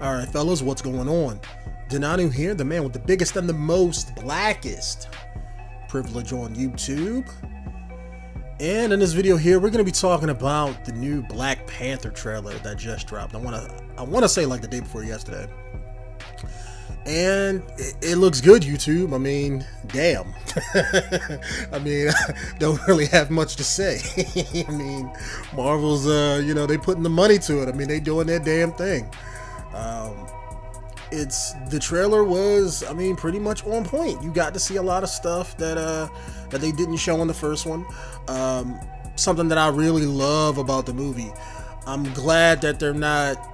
Alright, fellas, what's going on? Denonu here, the man with the biggest and the most blackest privilege on YouTube. And in this video here, we're going to be talking about the new Black Panther trailer that just dropped. I want to say like the day before yesterday. And it looks good, YouTube. I mean, damn. I mean, I don't really have much to say. I mean, Marvel's, they putting the money to it. I mean, they doing their damn thing. The trailer was, I mean, pretty much on point. You got to see a lot of stuff that they didn't show in the first one. Something that I really love about the movie. I'm glad that they're not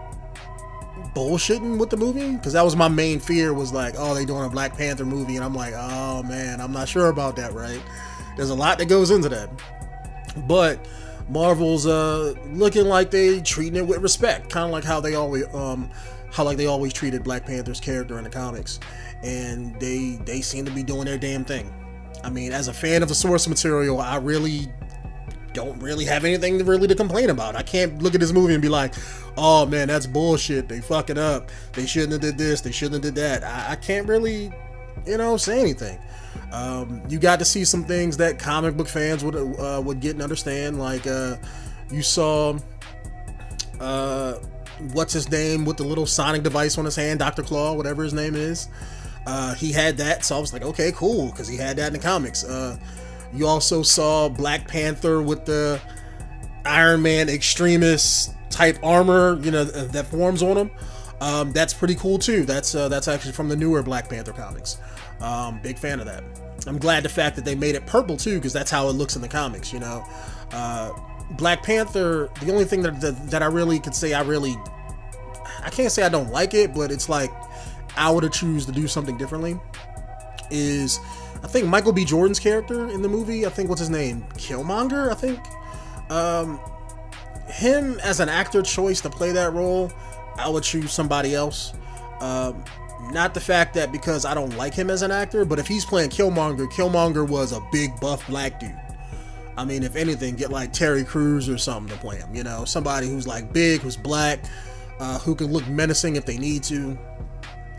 bullshitting with the movie, because that was my main fear, was like, oh, they doing a Black Panther movie, and I'm like, oh man, I'm not sure about that, right? There's a lot that goes into that. But Marvel's looking like they treating it with respect, kind of like how they always treated Black Panther's character in the comics, and they seem to be doing their damn thing. I mean, as a fan of the source material, I really don't really have anything to complain about. I can't look at this movie and be like, oh man, that's bullshit, they fuck it up, they shouldn't have did this, they shouldn't have did that. I can't really, say anything. You got to see some things that comic book fans would get and understand. Like you saw what's his name with the little sonic device on his hand, Dr. Claw, whatever his name is. He had that, so I was like, okay, cool, because he had that in the comics. You also saw Black Panther with the Iron Man extremist type armor, that forms on him. That's pretty cool too. That's actually from the newer Black Panther comics. Big fan of that. I'm glad the fact that they made it purple too, because that's how it looks in the comics. Black Panther. The only thing that I really could say I can't say I don't like it, but it's like I would have choose to do something differently. Is I think Michael B. Jordan's character in the movie, I think, what's his name? Killmonger, I think. Him as an actor choice to play that role, I would choose somebody else. Not the fact that because I don't like him as an actor, but if he's playing Killmonger was a big buff black dude. I mean, if anything, get like Terry Crews or something to play him, somebody who's like big, who's black, who can look menacing if they need to.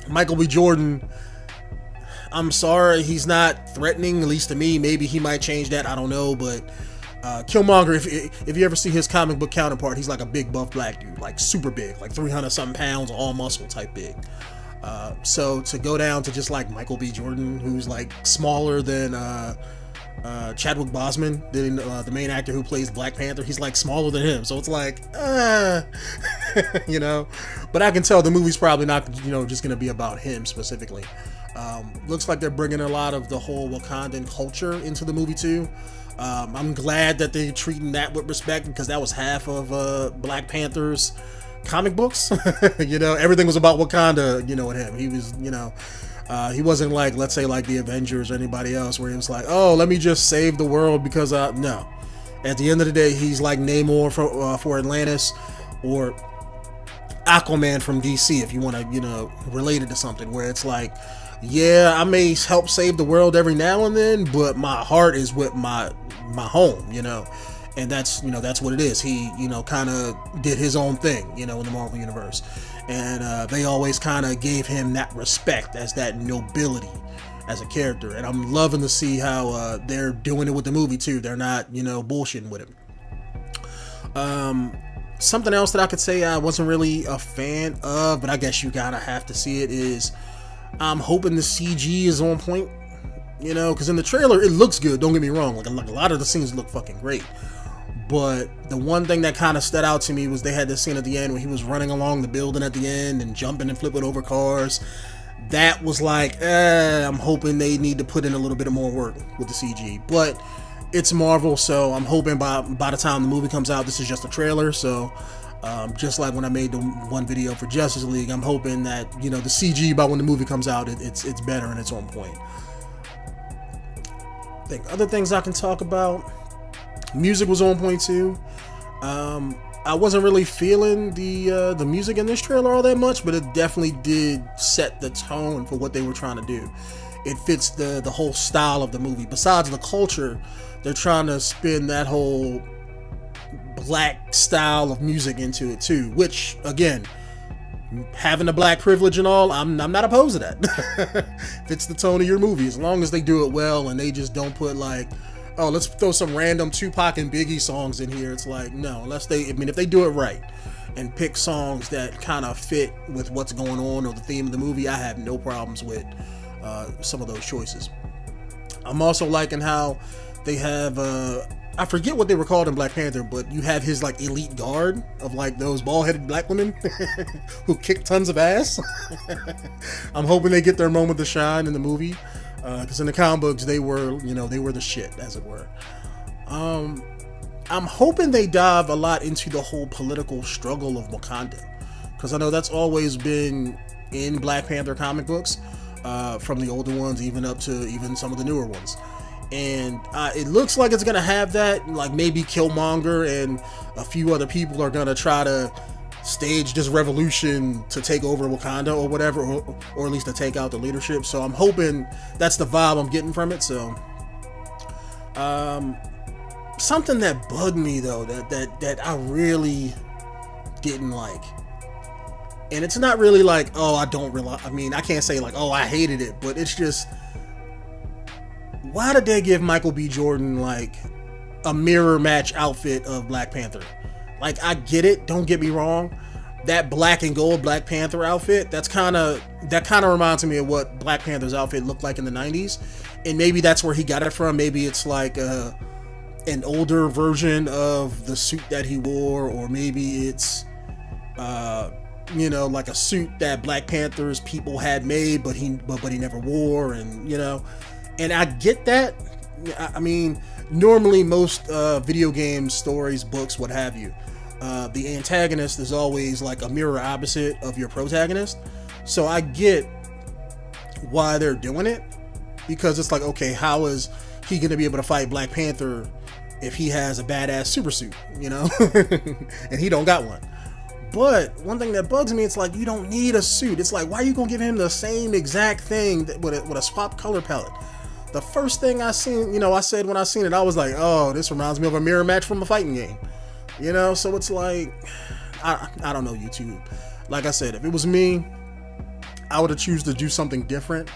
Michael B. Jordan, I'm sorry, he's not threatening, at least to me. Maybe he might change that, I don't know, but Killmonger, if you ever see his comic book counterpart, he's like a big buff black dude, like super big, like 300 something pounds, all muscle type big. So to go down to just like Michael B. Jordan, who's like smaller than Chadwick Boseman, the main actor who plays Black Panther, he's like smaller than him, so it's like but I can tell the movie's probably not just gonna be about him specifically. Looks like they're bringing a lot of the whole Wakandan culture into the movie too. I'm glad that they're treating that with respect, because that was half of Black Panther's comic books. Everything was about Wakanda, with him. He was, he wasn't like, let's say, like the Avengers or anybody else, where he was like, oh, let me just save the world because no. At the end of the day, he's like Namor for Atlantis, or Aquaman from DC, if you want to, relate it to something where it's like, yeah, I may help save the world every now and then, but my heart is with my home, and that's what it is. He, kind of did his own thing, in the Marvel universe, and they always kind of gave him that respect as that nobility as a character, and I'm loving to see how they're doing it with the movie too. They're not, bullshitting with him. Something else that I could say I wasn't really a fan of, but I guess you gotta have to see it, is I'm hoping the CG is on point, because in the trailer it looks good, don't get me wrong, like a lot of the scenes look fucking great, but the one thing that kind of stood out to me was they had this scene at the end where he was running along the building at the end and jumping and flipping over cars. That was like, I'm hoping they need to put in a little bit of more work with the CG, but it's Marvel, so I'm hoping by the time the movie comes out, this is just a trailer, so just like when I made the one video for Justice League, I'm hoping that the CG by when the movie comes out, it's better and it's on point. I think other things I can talk about, music was on point too. I wasn't really feeling the music in this trailer all that much, but it definitely did set the tone for what they were trying to do. It fits the whole style of the movie. Besides the culture, they're trying to spin that whole black style of music into it too, which again, having the black privilege and all, I'm not opposed to that. Fits the tone of your movie, as long as they do it well and they just don't put like, oh, let's throw some random Tupac and Biggie songs in here. It's like, no, unless if they do it right and pick songs that kind of fit with what's going on or the theme of the movie, I have no problems with some of those choices. I'm also liking how they have I forget what they were called in Black Panther, but you have his like elite guard of like those bald-headed black women who kick tons of ass. I'm hoping they get their moment to shine in the movie, because in the comic books they were the shit, as it were. I'm hoping they dive a lot into the whole political struggle of Wakanda, because I know that's always been in Black Panther comic books, from the older ones even up to even some of the newer ones. And it looks like it's gonna have that, like maybe Killmonger and a few other people are gonna try to stage this revolution to take over Wakanda or whatever, or at least to take out the leadership. So I'm hoping that's the vibe I'm getting from it. So something that bugged me though, that I really didn't like, and it's not really like, oh, I can't say like, oh, I hated it, but it's just, why did they give Michael B. Jordan like a mirror match outfit of Black Panther? Like, I get it, don't get me wrong, that black and gold Black Panther outfit, that kind of reminds me of what Black Panther's outfit looked like in the 90s, and maybe that's where he got it from. Maybe it's like an older version of the suit that he wore, or maybe it's like a suit that Black Panther's people had made but he never wore, and I get that. I mean, normally most video games, stories, books, what have you, the antagonist is always like a mirror opposite of your protagonist. So I get why they're doing it, because it's like, okay, how is he going to be able to fight Black Panther if he has a badass super suit, and he don't got one? But one thing that bugs me, it's like, you don't need a suit. It's like, why are you gonna give him the same exact thing with a swap color palette? The first thing I seen, I said when I seen it, I was like, oh, this reminds me of a mirror match from a fighting game. So it's like, I don't know, YouTube. Like I said, if it was me, I would have choose to do something different.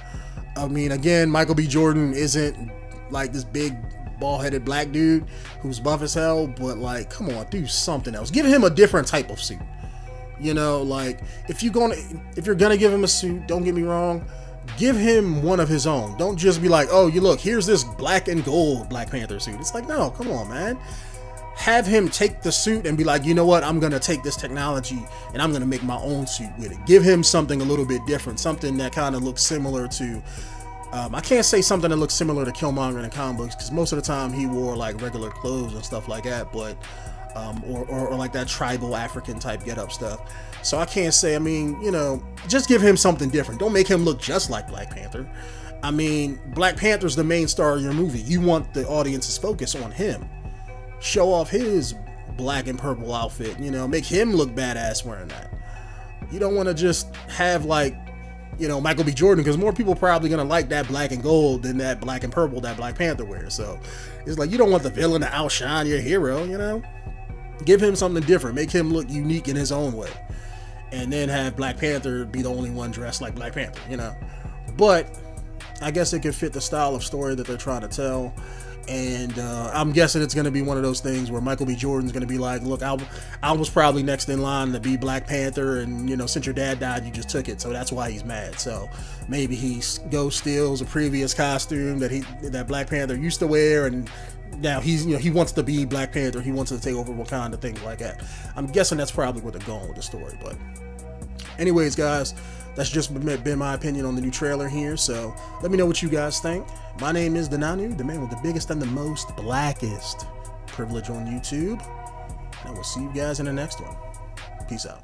I mean, again, Michael B. Jordan isn't like this big bald-headed black dude who's buff as hell, but like, come on, do something else. Give him a different type of suit. Like, if you're gonna give him a suit, don't get me wrong, give him one of his own. Don't just be like, oh, here's this black and gold Black Panther suit. It's like, no, come on, man. Have him take the suit and be like, you know what, I'm gonna take this technology and I'm gonna make my own suit with it. Give him something a little bit different, something that kind of looks similar to I can't say something that looks similar to Killmonger in the comic books, because most of the time he wore like regular clothes and stuff like that, but or like that tribal African type get up stuff. So I can't say, just give him something different. Don't make him look just like Black Panther. I mean, Black Panther's the main star of your movie. You want the audience's focus on him. Show off his black and purple outfit, make him look badass wearing that. You don't want to just have like, Michael B. Jordan, because more people probably gonna like that black and gold than that black and purple that Black Panther wears. So it's like, you don't want the villain to outshine your hero, Give him something different, make him look unique in his own way, and then have Black Panther be the only one dressed like Black Panther, But I guess it could fit the style of story that they're trying to tell. And I'm guessing it's going to be one of those things where Michael B. Jordan's going to be like, look, I was probably next in line to be Black Panther, and since your dad died, you just took it, so that's why he's mad. So maybe he goes steals a previous costume that Black Panther used to wear, and now he's he wants to be Black Panther, he wants to take over Wakanda, things like that. I'm guessing that's probably where they're going with the story. But anyways, guys, that's just been my opinion on the new trailer here, so let me know what you guys think. My name is Denonu, the man with the biggest and the most blackest privilege on YouTube, and I will see you guys in the next one. Peace out.